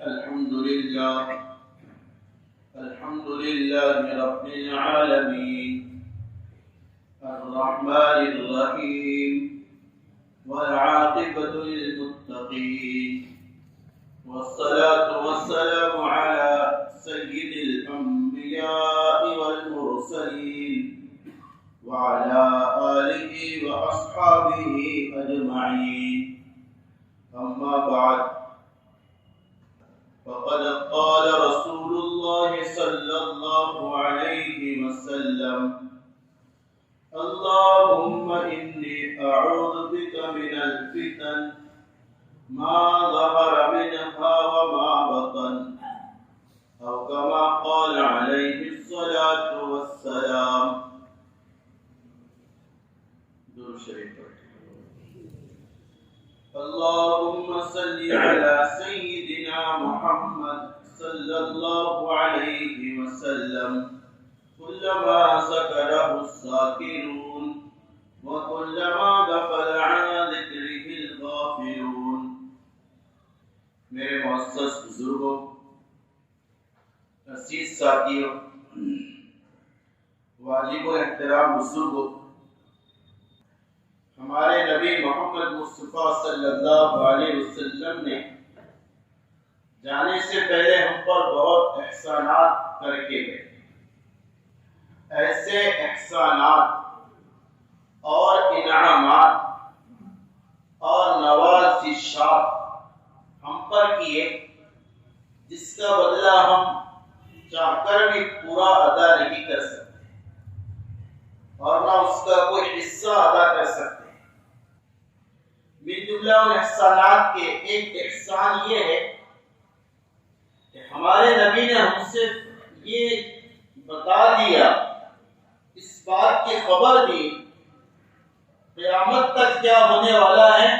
الحمد لله رب العالمين الرحمن الرحيم والعاقبة للمتقين والصلاة والسلام على سيد الأنبياء والمرسلين وعلى آله وأصحابه أجمعين أما بعد فقد قال رسول الله صلى الله عليه وسلم اللهم إني أعوذ بك من الفتن ما ظهر منها وما بطن أو كما قال عليه الصلاة والسلام. درود شریف اللهم صل على سيدنا محمد صلى الله عليه وسلم كلما ذكره الذاكرون وكلما غفل عن ذكره الغافلون. میرے معزز بزرگوں، عزیز ساتھیوں، واجب احترام بزرگوں، ہمارے نبی محمد مصطفیٰ صلی اللہ علیہ وسلم نے جانے سے پہلے ہم پر بہت احسانات کر کے گئے. ایسے احسانات اور انعامات اور نوازشات ہم پر کیے جس کا بدلہ ہم چاہ کر بھی پورا ادا نہیں کر سکتے اور نہ اس کا کوئی حصہ ادا کر سکتے. من جملہ ان احسانات کے ایک احسان یہ ہے کہ ہمارے نبی نے ہم سے یہ بتا دیا، اس بات کی خبر دی قیامت تک کیا ہونے والا ہے،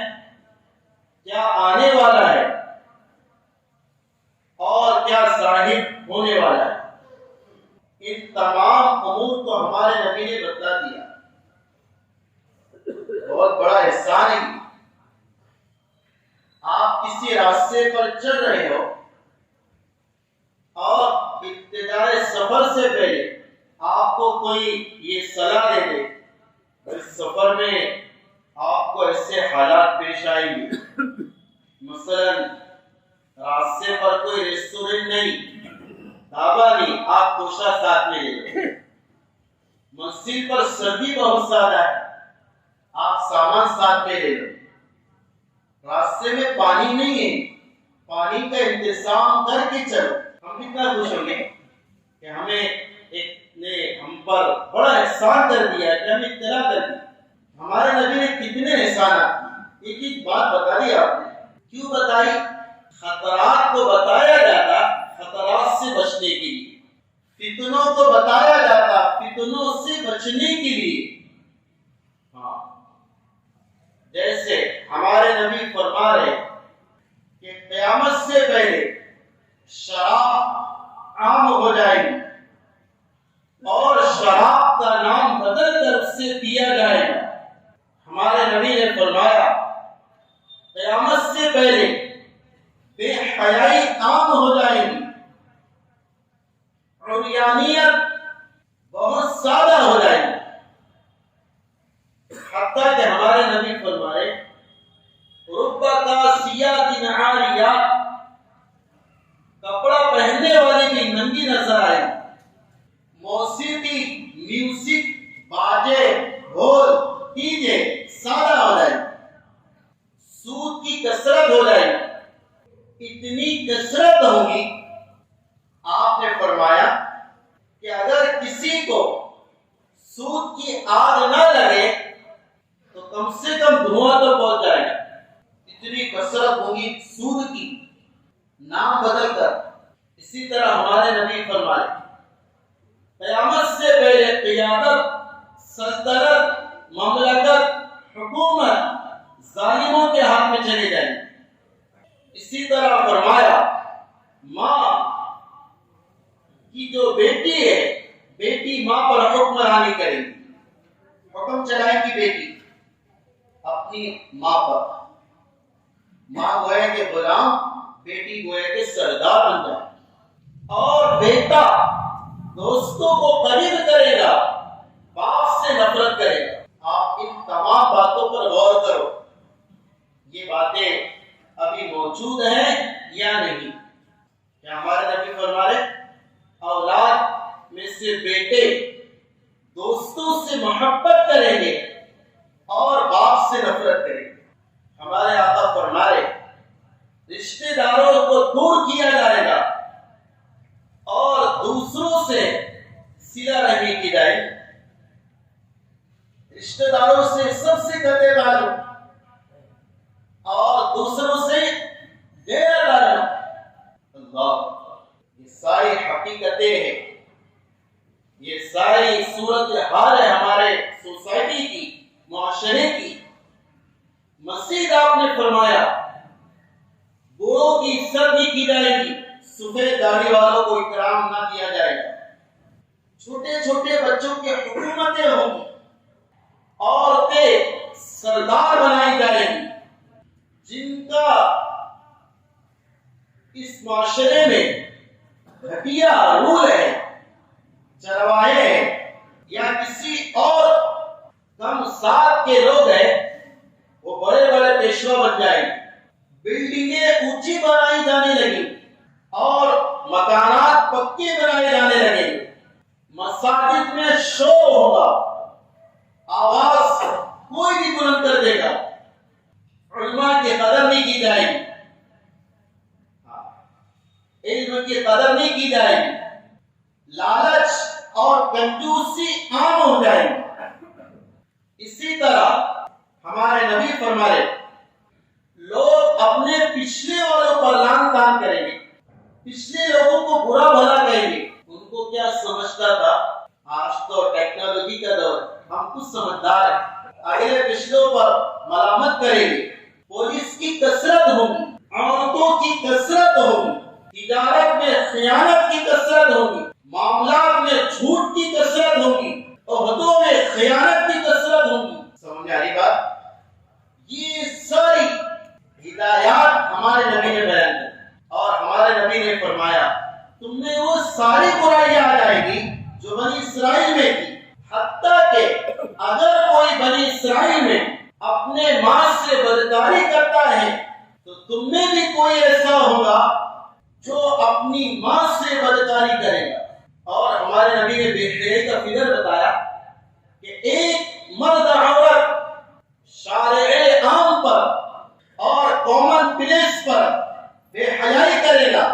کیا آنے والا ہے اور کیا ظاہر ہونے والا ہے. ان تمام امور کو ہمارے نبی نے بتا دیا. بہت بڑا احسان ہے. آپ کسی راستے پر چل رہے ہو اور ابتدائی سفر سے پہلے آپ کو کوئی یہ صلاح دے دے، اس سفر میں آپ کو ایسے حالات پیش آئیں گے. مثلا راستے پر کوئی ریسٹورنٹ نہیں، ڈھابا نہیں، آپ پوشاک ساتھ میں لے لو. مسجد پر سردی بہت زیادہ ہے، آپ سامان ساتھ میں لے لو. راستے میں پانی نہیں ہے، پانی کا انتظام کر کے چلو. ہم کتنا خوش ہوں گے کہ ہمیں ایک نے ہم پر بڑا احسان کر دیا کہ ہمیں اطلاع کر دی. ہمارے نبی نے کتنے احسانات کیے. ایک ایک بات بتا دی آپ نے. کیوں بتائی؟ خطرات کو بتایا جاتا خطرات سے بچنے کے لیے، فتنوں کو بتایا جاتا فتنوں سے بچنے کے لیے. ہاں، جیسے ہمارے نبی فرما رہے کہ قیامت سے پہلے شراب عام ہو جائے گی اور شراب کا نام بدل کر اس سے پیا جائے گا. ہمارے نبی نے فرمایا قیامت سے پہلے بے حیائی عام ہو جائے گی، عریانیت بہت زیادہ ہو جائے گی. حتیٰ کہ ہمارے نبی فرمائے رب کاسیات عاریات، کپڑا پہننے والی بھی ننگی نظر آئے. موسیقی، میوزک، باجے، ڈھول، ڈی جے سادہ ہو جائے. سود کی کثرت ہو جائے. اتنی کثرت ہوگی. آپ نے فرمایا کہ اگر کسی کو سود کی آگ نہ لگے تو کم سے کم دھواں تو پہنچ جائے گا. اتنی کثرت ہوگی سود کی، نام بدل کر. اسی طرح ہمارے نبی فرمائے قیامت سے پہلے قیادت، سلطنت، مملکت، حکومت ظالموں کے ہاتھ میں چلی جائے. اسی طرح فرمایا ماں کی جو بیٹی ہے، بیٹی ماں پر حکمرانی کرے گی، حکم چلائے گی بیٹی اپنی ماں پر. ماں گوئے کہ غلام بیٹی گویا کہ سردار بن جائے، اور بیٹا دوستوں کو قریب کرے گا، باپ سے نفرت کرے گا۔ آپ ان تمام باتوں پر غور کرو، یہ باتیں ابھی موجود ہیں یا نہیں؟ کیا ہمارے نبی فرما رہے اولاد میں سے بیٹے دوستوں سے محبت کریں گے اور باپ سے نفرت کریں گے؟ ہمارے آقا فرما رہے رشتہ داروں کو دور کیا جائے گا اور دوسروں سے صلہ رحمی کی جائے گی۔ رشتہ داروں سے سب سے قطع تعلق اور دوسروں سے غیر تعلق۔ اللہ، یہ ساری حقیقتیں ہیں، یہ ساری صورتحال ہے ہمارے سوسائٹی کی، معاشرے کی۔ مزید آپ نے فرمایا بوڑھوں کی عزت نہیں کی جائے گی، سفید داڑھی والوں کو اکرام نہ دیا جائے گا، چھوٹے چھوٹے بچوں کی حکومتیں ہوں گی، عورتیں سردار بنائی جائیں گی۔ جن کا اس معاشرے میں گھٹیا رول ہے، چرواہے ہیں یا کسی اور کم ساتھ کے لوگ ہیں، وہ بڑے بڑے پیشوا بن جائیں گے، بلڈنگیں اونچی بنائی جانے لگی اور مکانات پکے بنائے جانے لگے، مساجد میں شور ہوگا، آواز کوئی بھی بلند کر دے گا، علماء کی قدر نہیں کی جائے گی، علم کی قدر نہیں کی جائے گی، لالچ اور کنجوسی عام ہو جائے گی۔ اسی طرح ہمارے نبی فرمائے لوگ اپنے پچھلے والوں پر لعن طعن کریں گے، پچھلے لوگوں کو برا بھلا کہیں گے۔ ان کو کیا سمجھتا تھا؟ آج تو ٹیکنالوجی کا دور، ہم کچھ سمجھدار ہیں، اگلے پچھلوں پر ملامت کریں گے۔ پولیس کی کثرت ہوگی، عورتوں کی کثرت ہوگی، تجارت میں خیانت کی کثرت ہوگی، معاملات میں جھوٹ کی کثرت ہوگی، عہدوں میں خیانت کی کثرت ہوگی۔ سمجھ آ رہی بات؟ یہ ساری ہدایات ہمارے نبی نے بیان کی، اور ہمارے نبی نے فرمایا تم میں وہ ساری برائیاں آ جائیں گی جو بنی اسرائیل میں تھی، حتیٰ کہ اگر کوئی بنی اسرائیل میں اپنے ماں سے بدکاری کرتا ہے تو تم میں بھی کوئی ایسا ہوگا جو اپنی ماں سے بدکاری کرے گا۔ اور ہمارے نبی نے بے حیائی کا فگر بتایا کہ ایک مرد عورت شارع عام پر اور کامن پلیس پر بے حیائی کرے گا،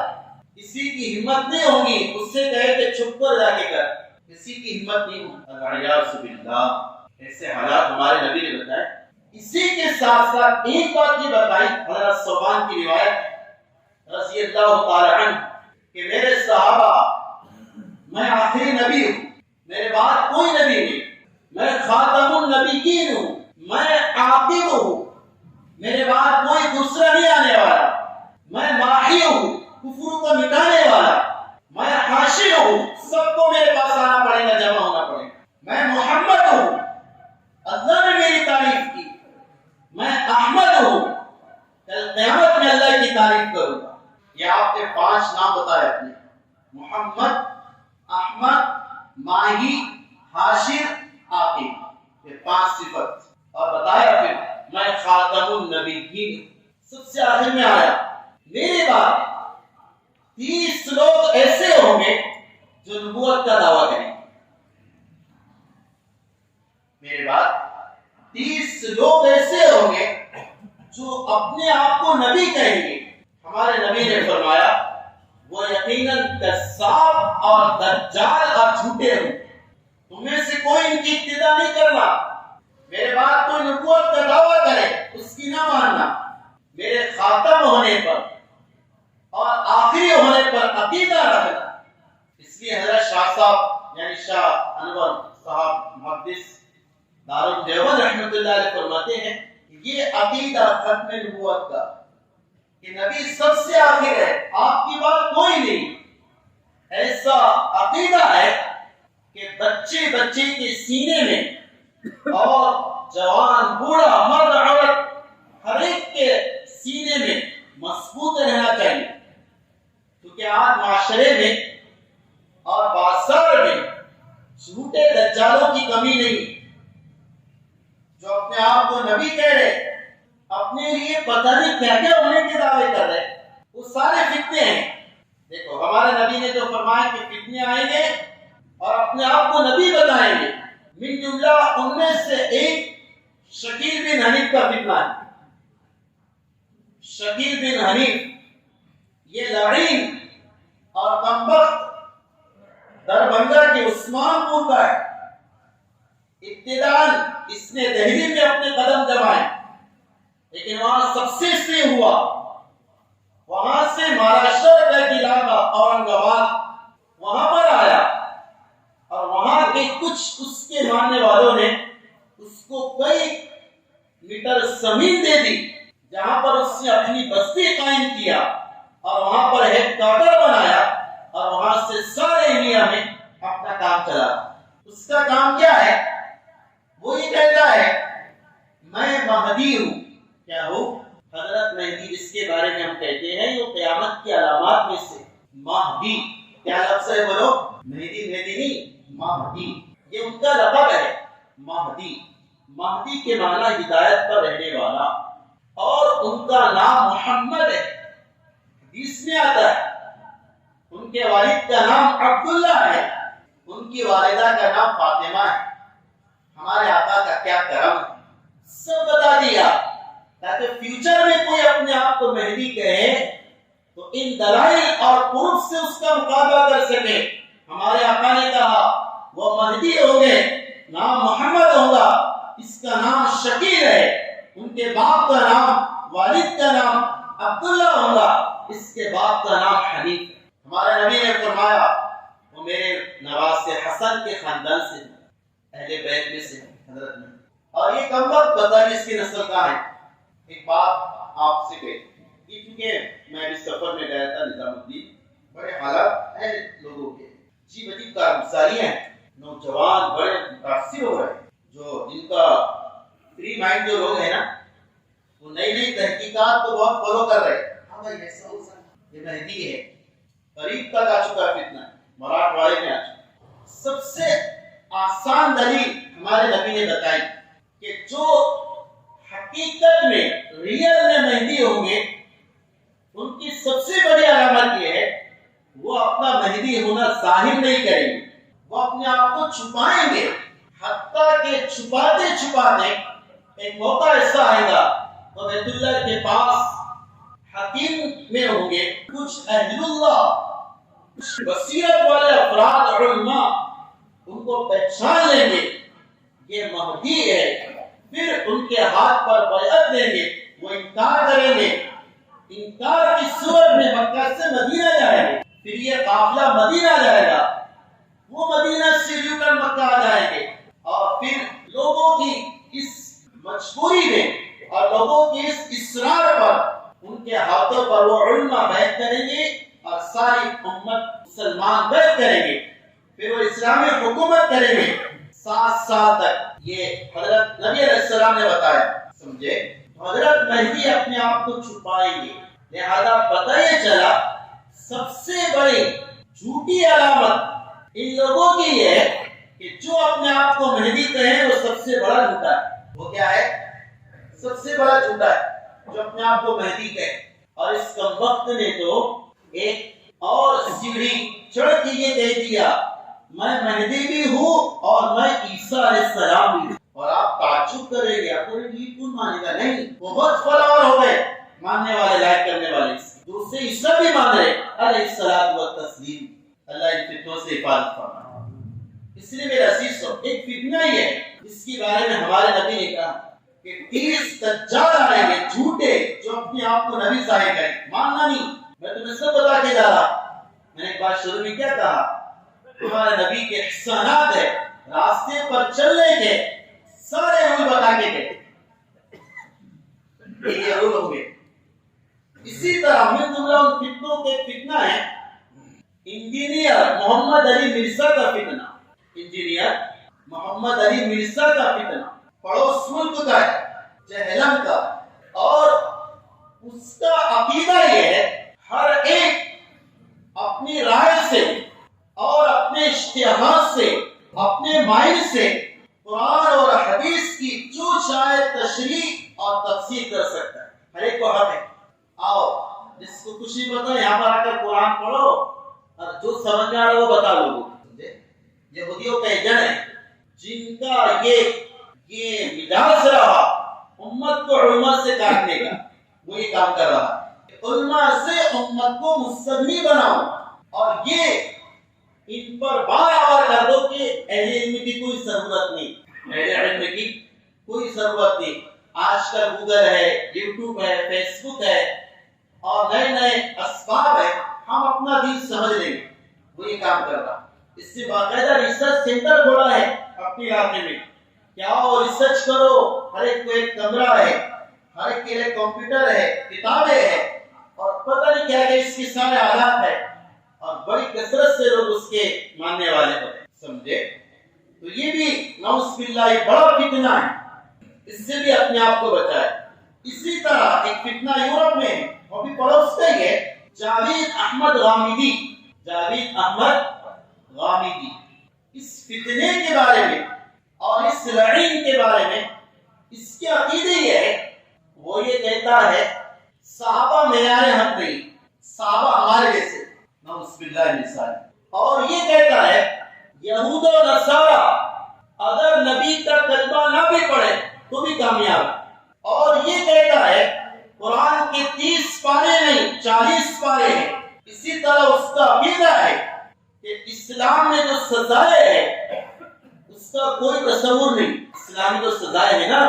کسی کی ہمت نہیں ہوگی اس سے کہے کہ چھپ کر جا کے کر، کسی کی ہمت نہیں ہوگی۔ الیاذ باللہ، ایسے حالات ہمارے نبی نے بتائے۔ اسی کے ساتھ ساتھ ایک بات بھی بتائی، حضرت ثوبان کی روایت رضی اللہ تعالی عنہ کہ میرے صحابہ، میں آخری نبی ہوں، میرے بعد کوئی نبی نہیں، میں خاتم النبیین ہوں، میں عاقب ہوں، میرے بعد کوئی دوسرا نہیں آنے والا، میں ماحی ہوں، کفر کو مٹانے والا، میں حاشر ہوں، سب کو میرے پاس آنا پڑے گا، جمع ہونا پڑے گا، میں محمد ہوں، اللہ نے میری تعریف کی، میں احمد ہوں، کل قیامت میں اللہ کی تعریف کروں گا۔ یہ آپ کے 5 نام بتائے اپنے، محمد، احمد، ماہی، حاشر، عاقب، یہ 5 صفت، اور بتایا پھر میں خاتم النبیین، سب سے آخر میں آیا میرے بعد 30 لوگ ایسے ہوں گے جو نبوت کا دعویٰ کریں گے، میرے بعد 30 لوگ ایسے ہوں گے جو اپنے آپ کو نبی کہیں گے۔ ہمارے نبی نے فرمایا وہ یقیناً کذاب اور دجال اور جھوٹے ہوں، تمہیں سے کوئی ان کی ابتدا نہیں کرنا، میرے بعد کوئی نبوت کا دعویٰ کرے اس کی نہ ماننا، میرے خاتم ہونے پر اور آخری ہونے پر عقیدہ رکھنا۔ اس لیے حضرت شاہ صاحب یعنی شاہ انور صاحب محدث دارالدیوبند رحمۃ اللہ علیہ فرماتے ہیں یہ عقیدہ ختم نبوت کا کہ نبی سب سے آخر ہے، آپ کی بات کوئی نہیں، ایسا عقیدہ ہے کہ بچے بچے کے سینے میں اور جوان بوڑھا مرد عورت ہر ایک کے سینے میں مضبوط رہنا چاہیے۔ کہ آج معاشرے میں اور بازار میں جھوٹے دجالوں کی کمی نہیں، جو اپنے آپ کو نبی کہہ رہے، اپنے لیے پتہ نہیں کیا کیا ہونے کے دعوے کر رہے، وہ سارے فتنے ہیں۔ دیکھو ہمارے نبی نے جو فرمایا کہ فتنے آئیں گے اور اپنے آپ کو نبی بتائیں گے، من جملہ ان میں سے ایک شکیل بن حنیف کا فتنہ ہے۔ شکیل بن حنیف یہ لعین اور کمبخت دربھنگہ کے عثمان پور کا ہے۔ ابتداءً اس نے دہلی میں اپنے قدم جمائے، لیکن وہاں سکسیس نہیں ہوا۔ وہاں سے مہاراشٹر کا علاقہ اورنگ آباد وہاں پر آیا، اور وہاں کے کچھ اس کے ماننے والوں نے اس کو کئی میٹر زمین دے دی، جہاں پر اس نے اپنی بستی قائم کیا اور وہاں پر ہیڈ کوارٹر بنایا، اور وہاں سے سارے انڈیا میں اپنا کام چلا۔ اس کا کام کیا ہے؟ وہ یہ کہتا ہے میں مہدی ہوں۔ کیا ہوں؟ حضرت مہدی، جس کے بارے میں ہم کہتے ہیں یہ قیامت کی علامات میں سے مہدی۔ کیا لفظ ہے؟ بولو، مہدی مہدی نہیں، مہدی، یہ ان کا لقب ہے۔ مہدی، مہدی کے معنی ہدایت پر رہنے والا، اور ان کا نام محمد ہے، حدیث میں آتا ہے۔ ان کے والد کا نام عبداللہ ہے، ان کی والدہ کا نام فاطمہ ہے۔ ہمارے آقا کا کیا کرم ہے، سب بتا دیا تاکہ فیوچر میں کوئی اپنے آپ کو مہدی کہے تو ان دلائل اور پروف سے اس کا مقابلہ کر سکے۔ ہمارے آقا نے کہا وہ مہدی ہوں گے، نام محمد ہوگا، اس کا نام شکیل ہے، ان کے باپ کا نام، والد کا نام عبداللہ ہوگا، اس کے باپ کا نام حنیف ہے۔ ہمارے نبی نے فرمایا وہ میرے نواسے حسن کے خاندان سے اہل بیت میں سے حضرت میں، اور یہ کم وقت پتہ نہیں اس کی نسل کا ہے۔ ایک بات آپ سے کہی، یہ چونکہ میں اس سفر میں گیا تھا نظام الدین، بڑے حالات ہیں لوگوں کے، عجیب عجیب کارگزاری ہیں، نوجوان بڑے متاثر ہو رہے ہیں، جو جن کا فری مائنڈ جو لوگ ہیں نا، وہ نئی نئی تحقیقات کو بہت فالو کر رہے ہیں۔ ہاں بھائی ایسا ہو سکتا، یہ مہدی ہے، قریب تک آ چکا فتنہ، مراٹھ والے میں آ چکا۔ سب سے آسان دلیل ہمارے نبی نے بتائی کہ جو حقیقت میں ریئل میں مہدی ہوں گے، ان کی سب سے بڑی علامت یہ ہے وہ اپنا مہدی ہونا ظاہر نہیں کریں گے، وہ اپنے آپ کو چھپائیں گے، حتیٰ کہ چھپاتے چھپاتے ایک موقع ایسا آئے گا وہ بیت اللہ کے پاس حکیم میں ہوں گے، کچھ اہل اللہ، کچھ بصیرت والے افراد علماء ان کو پہچان لیں گے یہ مہدی ہے، پھر ان کے ہاتھ پر بیعت دیں گے، وہ انکار کریں گے، انکار کی صورت میں مکہ سے مدینہ جائیں گے، پھر یہ قافلہ مدینہ جائے گا، وہ مدینہ سے یوں کر مکہ آ جائیں گے، اور پھر لوگوں کی اس مجبوری میں اور لوگوں کی اس اصرار پر ان کے ہاتھوں پر وہ علماء بیعت کریں گے اور ساری امت مسلمان بیعت کریں گے، پھر وہ اسلامی حکومت کریں گے 7 سال تک۔ یہ حضرت نبی علیہ السلام نے بتایا، سمجھے؟ حضرت مہدی اپنے آپ کو چھپائیں گے، لہذا پتہ یہ چلا سب سے بڑی جھوٹی علامت ان لوگوں کی یہ ہے کہ جو اپنے آپ کو مہدی کہیں وہ سب سے بڑا جھوٹا ہے۔ وہ کیا ہے؟ سب سے بڑا جھوٹا ہے جو اپنے آپ کو مہدی کہے۔ اور اس کم وقت نے تو ایک اور سیڑھی چڑھ کے یہ کہہ دیا میں مہدی بھی ہوں اور میں عیسیٰ علیہ السلام بھی ہوں۔ اور آپ تعجب کریں گے، آپ کو یہ کون مانے گا؟ نہیں، بہت فلاور ہو گئے ماننے والے، لائک کرنے والے، دوسرے عیسیٰ بھی مان رہے علیہ الصلوۃ والتسلیم۔ اللہ ان فتنوں سے حفاظت فرمائے۔ اس لیے میرے عزیزو، ایک فتنہ ہی ہے جس کے بارے میں ہمارے نبی نے کہا کہ 30 دجال آئیں گے جھوٹے جو اپنے آپ کو نبی ظاہر کریں، ماننا نہیں۔ میں تمہیں سب بتا کے جا رہا، میں نے ایک بات شروع میں کیا کہا، ہمارے نبی کے احسانات ہے، راستے پر چلنے کے سارے رول بتا کے گئے، یہ رول ہوں گے۔ اسی طرح من جملہ ان فتنوں کے فتنہ ہے انجینئر محمد علی مرزا کا فتنہ، انجینئر محمد علی مرزا کا فتنہ پڑوس ملک کا ہے، جہلم کا، اور اس کا عقیدہ یہ ہے ہر ایک سے قرآن اور حدیث کی جو چاہے تشریح اور تفسیر کر سکتا ہے، ہر ایک کو حق ہے۔ آؤ جس کو کچھ نہیں پتا یہاں پر آ کر قرآن پڑھو اور جو سمجھ میں آ رہا وہ بتا لوگوں کو۔ یہودیوں کا ایجنٹ ہے جن کا یہ مزاج رہا امت کو علماء سے کاٹنے کا، وہ یہ کام کر رہا ہے، علماء سے امت کو مستغنی بناؤ اور یہ ان پر بار بار کر دو کہ اہل علم کی کوئی ضرورت نہیں، اہل علم کی کوئی ضرورت نہیں۔ آج کل گوگل ہے، یوٹیوب ہے، فیس بک ہے اور نئے نئے اسباب ہے، ہم اپنا دین سمجھ لیں گے، وہ یہ کام کر رہا۔ اس سے باقاعدہ ریسرچ سینٹر کھولا ہے اپنے علاقے میں، کیا ہو ریسرچ کرو، ہر ایک کو ایک کمرہ ہے، ہر ایک کے لیے کمپیوٹر ہے، کتابیں ہیں اور پتہ نہیں کیا کہ اس کے سارے آلات ہے اور بڑی کثرت سے لوگ اس کے ماننے والے ہوتے ہیں، سمجھے؟ تو یہ بھی نعوذ باللہ ایک بڑا فتنہ ہے، اس سے بھی اپنے آپ کو بچائے۔ اسی طرح ایک فتنہ یورپ میں ہے، وہ بھی پڑوس کا ہی ہے، جاوید احمد غامدی، جاوید احمد غامدی۔ اس فتنے کے بارے میں اور اس لعین کے بارے میں اس کے عقیدے یہ ہے، وہ یہ کہتا ہے صحابہ معیار حق نہیں، صحابہ ہمارے جیسے، نعوذ باللہ من ذالک۔ اور یہ کہتا ہے یہود و نصارہ اگر نبی کا کلمہ نہ بھی پڑھے تو بھی کامیاب، اور یہ کہتا ہے قرآن کے 30 پارے نہیں 40 پارے ہیں۔ اسی طرح اس کا عقیدہ ہے کہ اسلام میں جو سزائیں ہے اس کا کوئی تصور نہیں۔ اسلام میں جو سزائیں ہے نا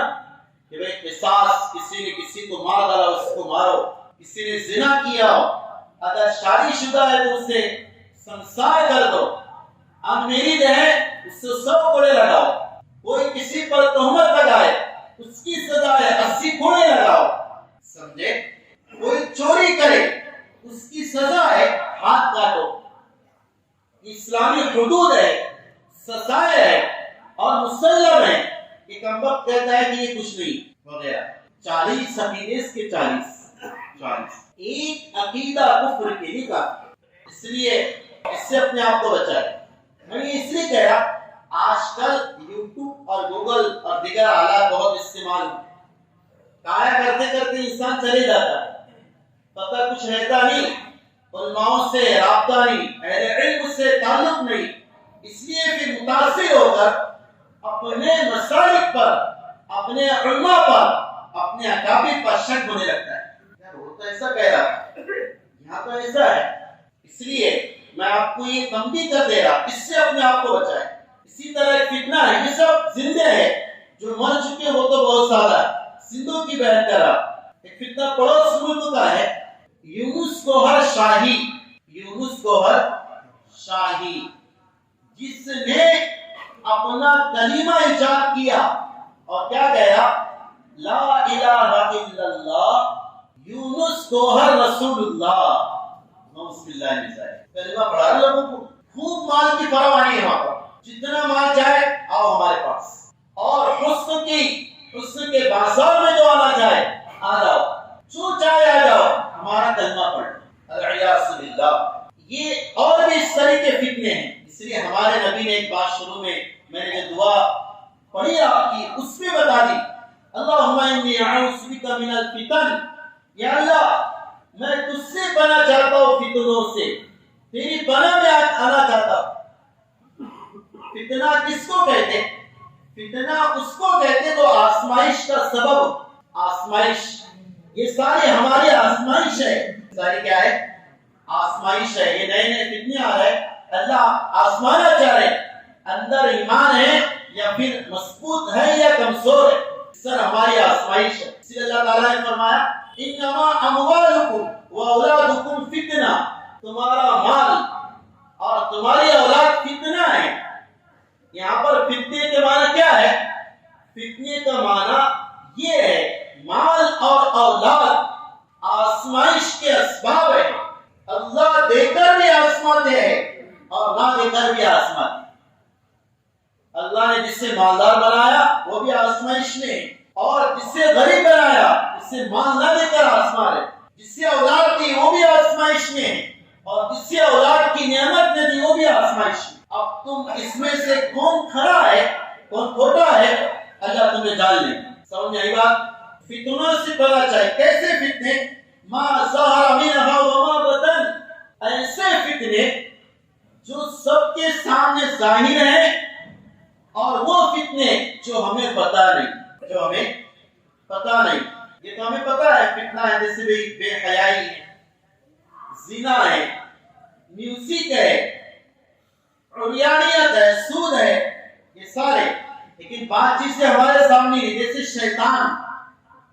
کہ بھئی قصاص، کسی نے کسی کو مار ڈالا اس کو مارو، کسی نے زنا کیا ہو، اگر شادی شدہ ہے تو اسے سنسار کر دو، انمیرڈ ہے اس سے 100 کوڑے لگاؤ، کوئی کسی پر تہمت لگائے اس کی سزا ہے 80 کوڑے لگاؤ، سمجھے؟ کوئی چوری کرے اس کی سزا ہے ہاتھ کاٹو۔ اسلامی حدود ہے، سزائیں ہے اور مسلم ہے کہ کم وقت کہتا ہے کہ یہ کچھ نہیں وغیرہ۔ 40 عقیدے اس کے 40 ایک عقیدہ کفر کے لیے کافی، اس لیے اس سے اپنے آپ کو بچائے۔ میں یہ اس لیے کہہ رہا آج کل یوٹیوب اور گوگل اور دیگر آلات بہت استعمال کایا کرتے کرتے انسان چلے جاتا ہے، پتہ کچھ رہتا نہیں، علماؤں سے رابطہ نہیں، اہل علم سے تعلق نہیں، اس لیے پھر متاثر ہو کر اپنے مسالک پر، اپنے علماء پر، اپنے اکابر پر شک ہونے لگتا ہے، یار وہ تو ایسا کہہ رہا یہاں تو ایسا ہے۔ اس لیے میں آپ کو یہ تنبیہ کر دے رہا، اس سے اپنے آپ کو بچائے۔ اسی طرح ایک فتنہ ہے، یہ سب زندے ہیں، جو مر چکے وہ تو بہت زیادہ ہے، زندوں کی بہن کر رہا۔ ایک فتنہ پڑوس ملک کا ہے، یونس گوہر شاہی، یونس گوہر شاہی، جس نے اپنا کلمہ ایجاد کیا اور کیا کہا؟ لا الہ الا اللہ یونس گوہر رسول اللہ، نعوذ باللہ من ذالک۔ کلمہ پڑھا لوگوں کو، خوب مال کی فراوانی ہے وہاں پر، جتنا مال چاہے آؤ ہمارے پاس، اور حسن کے بازار میں جو آنا چاہے آ جاؤ، جو چاہے آ جاؤ، ہمارا کلمہ پڑھ۔ العیاذ باللہ، یہ اور بھی اس طرح کے فتنے ہیں۔ اس لیے ہمارے نبی نے ایک بات شروع میں نے جو دعا پڑھی آپ کی اس میں بتا دی، اللہم انی اعوذ بک من الفتن، یا اللہ میں تجھ سے پناہ چاہتا ہوں فتنوں سے، تیری پناہ میں آنا چاہتا ہوں۔ فتنہ کس کو کہتے؟ فتنہ اس کو کہتے جو آزمائش کا سبب، آزمائش، یہ ساری ہماری آزمائش ہے، ساری کیا ہے؟ آزمائش ہے۔ یہ نئے نئے فتنے آ رہے، اللہ آزمانا چاہ رہے، اندر ایمان ہے یا پھر مضبوط ہے یا کمزور ہے، سر ہماری آزمائش ہے۔ اس لیے اللہ تعالیٰ نے فرمایا انما اموالکم واولادکم فتنہ، تمہارا مال اور تمہاری اولاد فتنہ ہے۔ یہاں پر فتنے کے معنی کیا ہے؟ فتنے کا معنی یہ ہے مال اور اولاد آزمائش کے اسباب ہے، اللہ دے کر بھی آزماتے ہیں اور نہ دے کر بھی آزماتے ہیں۔ اللہ نے جس سے مالدار بنایا وہ بھی آزمائش میں، اور جس سے غریب بنایا، جس سے مال نہ دے کر آزما ہے، جس سے اولاد دی وہ بھی آزمائش میں، اور جس سے اولاد کی نعمت نے دی وہ بھی آزمائش میں۔ اب تم اس میں سے کون کھڑا ہے کون کھوٹا ہے اللہ تمہیں جان لے. سمجھ میں آئی بات؟ فتنوں سے بچنا چاہیے. کیسے فتنے؟ ما ظہر منھا وما بطن. ایسے فتنے جو سب کے سامنے ظاہر ہیں اور وہ فتنے جو ہمیں پتہ نہیں. یہ تو ہمیں پتہ ہے فتنہ ہے، جیسے بے حیائی ہے، زنا ہے، میوزک ہے، عریانیت ہے، سود ہے، یہ سارے. لیکن بات چیزیں ہمارے سامنے نہیں، جیسے شیطان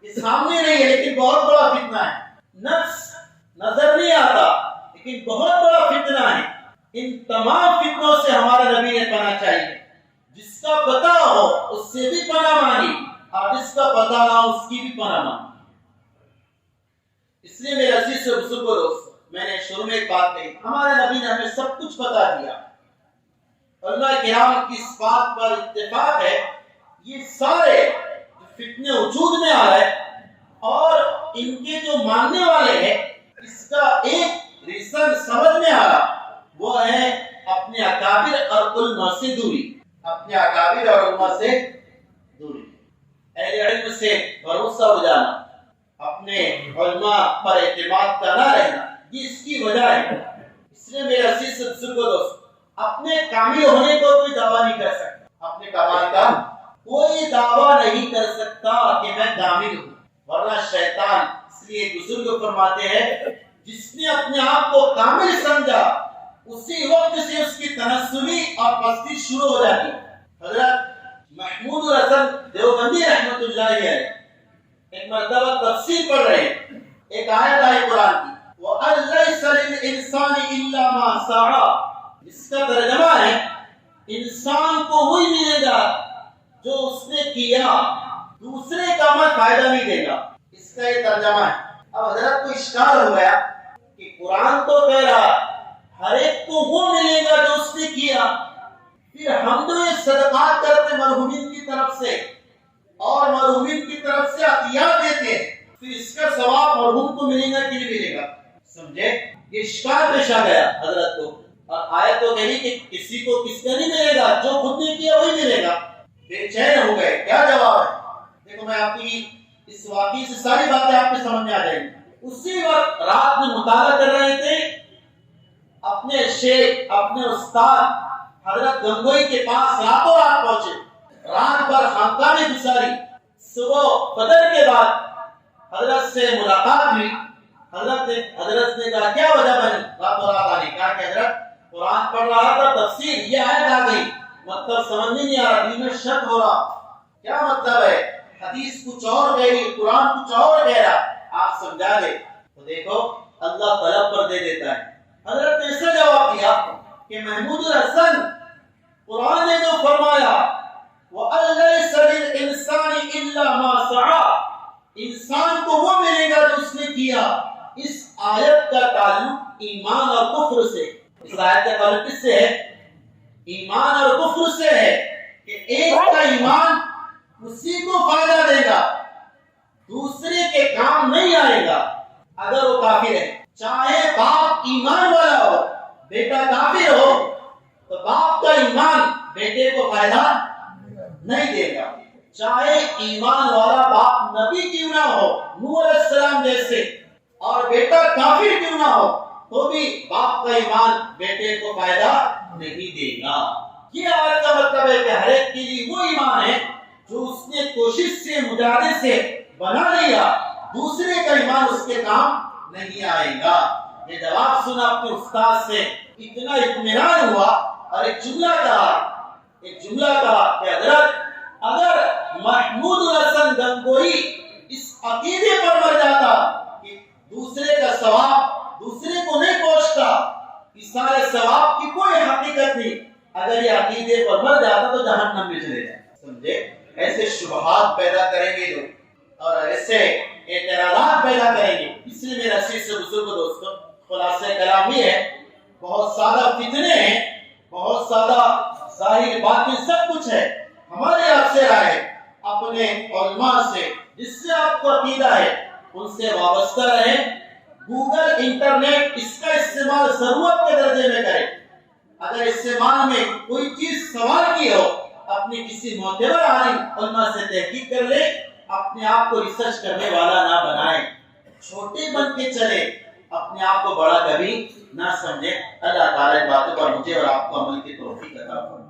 یہ سامنے نہیں ہے لیکن بہت بڑا فتنہ ہے. نفس نظر نہیں آتا لیکن بہت بڑا فتنہ ہے. ان تمام فتنوں سے ہمارے نبی نے پناہ چاہیے. جس کا پتہ ہو اس سے بھی پناہ مانگی اور جس کا پتہ نہ ہو اس کی بھی پناہ مانگی. اس لیے میرے عزیز سے بزرگوں دوست، میں نے شروع میں ایک بات کہی، ہمارے نبی نے ہمیں سب کچھ بتا دیا. علماء کرام کی اس بات پر اتفاق ہے یہ سارے فتنے وجود میں آ رہے اور ان کے جو ماننے والے ہیں اس کا ایک ریزن سمجھ میں آ رہا، وہ ہے اپنے اکابر اور علماء سے دوری. اپنے اکابر اور علماء سے دوری، اہل علم سے بھروسہ ہو جانا، اپنے علماء پر اعتماد کا نہ رہنا، یہ اس کی وجہ ہے. اس لیے میرے عزیز سے بزرگوں دوست، اپنے کامل ہونے کو کوئی دعویٰ نہیں کر سکتا. اپنے کمال کا کوئی دعویٰ نہیں کر سکتا کہ میں کامل ہوں، ورنہ شیطان. اس لیے بزرگ فرماتے ہیں جس نے اپنے آپ کو کامل سمجھا اسی وقت سے اس کی تنزلی اور پستی شروع ہو جاتی. حضرت محمود الحسن دیوبندی رحمۃ اللہ علیہ ایک مرتبہ تفسیر پڑھ رہے ہیں، ایک آیت آئی قرآن کی، وَأَن لَيْسَ لِلْإِنسَانِ إِلَّا مَا سَعَىٰ. اس کا ترجمہ ہے انسان کو وہی ملے گا جو اس نے کیا، دوسرے کا عمل فائدہ نہیں دے گا. اس کا یہ ترجمہ ہے. اب حضرت کو اشکال ہو گیا کہ قرآن تو کہہ رہا ہر ایک کو وہ ملے گا جو اس نے کیا، پھر ہم تو یہ صدقات کرتے مرحومین کی طرف سے اور مرحومین کی طرف سے عطیات دیتے ہیں، پھر اس کا ثواب مرحوم کو ملے گا کہ نہیں ملے گا؟ سمجھے؟ یہ اشکال پیش آ گیا حضرت کو. اور آیت تو کہی کہ کسی کو کس کا نہیں ملے گا، جو خود نے کیا وہی ملے گا. بے چین ہو گئے. کیا جواب ہے؟ دیکھو میں آپ کی اس واقعی سے ساری باتیں آپ کو سمجھ میں آ جائیں گی. اسی وقت رات میں مطالعہ کر رہے تھے، اپنے شیخ اپنے استاد حضرت گنگوئی کے پاس راتوں رات پہنچے، رات بھر خانقاہ میں گزاری. صبح فجر کے بعد حضرت سے ملاقات ہوئی. حضرت نے کہا کیا وجہ بنی راتوں رات آنے؟ کہا کہ حضرت قرآن پڑھ رہا تھا، تفسیر یہ آیت آ گئی، مطلب سمجھ میں نہیں آ رہا، دل میں شک ہو رہا، کیا مطلب ہے؟ حدیث کچھ اور کہہ رہی، قرآن کچھ اور کہہ رہا، آپ سمجھا دے. تو دیکھو اللہ طلب پر دے دیتا ہے. حضرت نے ایسا جواب دیا کہ محمود الحسن قرآن نے جو فرمایا وَأَن لَيْسَ لِلْإِنسَانِ إِلَّا مَا سَعَىٰ، انسان کو وہ ملے گا جو اس نے کیا. اس آیت کا تعلق ایمان اور کفر سے، اس آیت کا تعلق کس سے ہے؟ ایمان اور کفر سے ہے کہ ایک کا ایمان اسی کو فائدہ دے گا، دوسرے کے کام نہیں آئے گا اگر وہ کافر ہے. چاہے باپ ایمان والا ہو بیٹا کافر ہو تو باپ کا ایمان بیٹے کو فائدہ نہیں دے گا. چاہے ایمان والا باپ نبی کیوں نہ ہو، نوح علیہ السلام جیسے، اور بیٹا کافر کیوں نہ ہو تو بھی باپ کا ایمان بیٹے کو فائدہ نہیں دے گا. یہ آیت کا مطلب ہے کہ ہر ایک کے لیے وہ ایمان ہے جو اس نے کوشش سے مجاہدے سے بنا لیا، دوسرے کا ایمان اس کے کام نہیں آئے گا. یہ جواب سنا اپنے استاد سے اتنا اطمینان ہوا اور ایک جملہ کہا کہ حضرت اگر محمود الحسن گنگوئی اس عقیدے پر مر جاتا کہ دوسرے کا ثواب دوسرے کو نہیں پہنچتا، اس سارے ثواب کی کوئی حقیقت نہیں، اگر یہ عقیدے پر مر جاتا تو جہنم میں چلے جائے. سمجھے؟ ایسے شبہات پیدا کریں گے لوگ اور ایسے اعتراضات پیدا کریں گے. اس لیے میرا عزیز سے بزرگ دوستوں خلاصہ کلام یہ ہے، بہت سادہ فتنے ہیں، بہت سادہ ظاہر باطن سب کچھ ہے. ہمارے آپ سے رائے اپنے علماء سے جس سے آپ کو عقیدہ ہے ان سے وابستہ رہیں. گوگل انٹرنیٹ اس کا استعمال ضرورت کے درجے میں کریں. اگر استعمال میں کوئی چیز سوال کی ہو اپنے کسی معتبر عالم علماء سے تحقیق کر لے، اپنے آپ کو ریسرچ کرنے والا نہ بنائے، چھوٹے بن کے چلے، اپنے آپ کو بڑا کبھی نہ سمجھے۔ اللہ تعالیٰ ان باتوں پر مجھے اور آپ کو عمل کی توفیق عطا فرمائے۔